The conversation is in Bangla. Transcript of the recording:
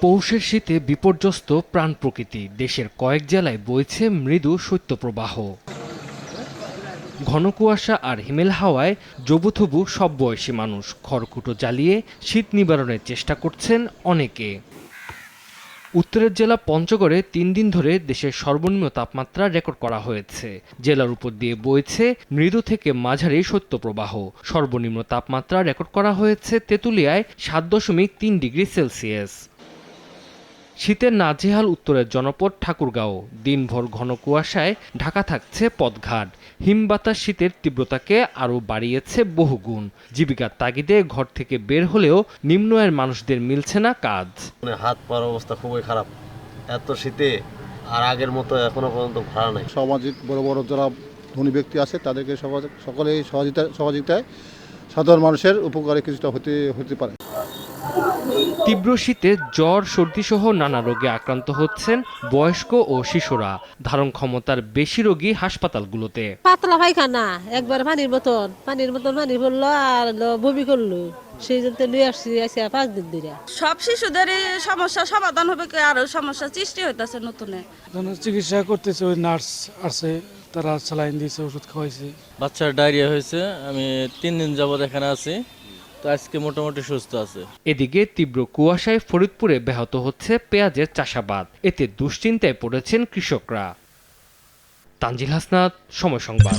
পৌষের শীতে বিপর্যস্ত প্রাণ প্রকৃতি, দেশের কয়েক জেলায় বইছে মৃদু শৈত্যপ্রবাহ। ঘন কুয়াশা আর হিমেল হাওয়ায় জবুথবু সব বয়সী মানুষ খড়কুটো জ্বালিয়ে শীত নিবারণের চেষ্টা করছেন অনেকে। উত্তরের জেলা পঞ্চগড়ে ৩ দিন ধরে দেশের সর্বনিম্ন তাপমাত্রা রেকর্ড করা হয়েছে। জেলার উপর দিয়ে বইছে মৃদু থেকে মাঝারি শৈত্যপ্রবাহ। সর্বনিম্ন তাপমাত্রা রেকর্ড করা হয়েছে তেঁতুলিয়ায় ৭.৩ ডিগ্রি সেলসিয়াস। শীতের নাজেহাল উত্তরের জনপদ ঠাকুরগাঁও। দিনভর ঘন কুয়াশায় ঢাকা থাকছে পথঘাট। হিমবাতাস শীতের তীব্রতাকে আরও বাড়িয়েছে বহুগুণ। জীবিকার তাগিদে ঘর থেকে বের হলেও নিম্ন আয়ের মানুষদের মিলছে না কাজ। হাত পার অবস্থা খুবই খারাপ, এত শীতে আর আগের মতো এখনো পর্যন্ত ভাড়া নাই। সামাজিক বড় বড় যারা ধনী ব্যক্তি আছে তাদেরকে সকলেই সহযোগিতায় সাধারণ মানুষের উপকারে কিছুটা হতে পারে। তীব্র শীতে জ্বর, সর্দি সহ নানা রোগে আক্রান্ত হচ্ছেন বয়স্ক ও শিশুরা। ধারণ ক্ষমতার বেশি রোগী হাসপাতালগুলোতে। পাতলা পায়খানা, একবার পানির বোতল পানি পড়লো আর বমি করলো, সেই জন্য নিয়ে আসছি 5 দিন ধরে। সব শিশুদেরই সমস্যা সমাধান হবে, আরো সমস্যা সৃষ্টি হইতেছে নতুনে। চিকিৎসা করতেছে, ওই নার্স আছে, তারা স্যালাইন দিয়েছে, ওষুধ খাওয়াইছে। বাচ্চার ডায়রিয়া হয়েছে, আমি 3 দিন যাবত এখানে আছি, তো আজকে মোটামুটি সুস্থ আছে। এদিকে তীব্র কুয়াশায় ফরিদপুরে ব্যাহত হচ্ছে পেঁয়াজের চাষাবাদ। এতে দুশ্চিন্তায় পড়েছেন কৃষকরা। তানজিল হাসনাত, সময় সংবাদ।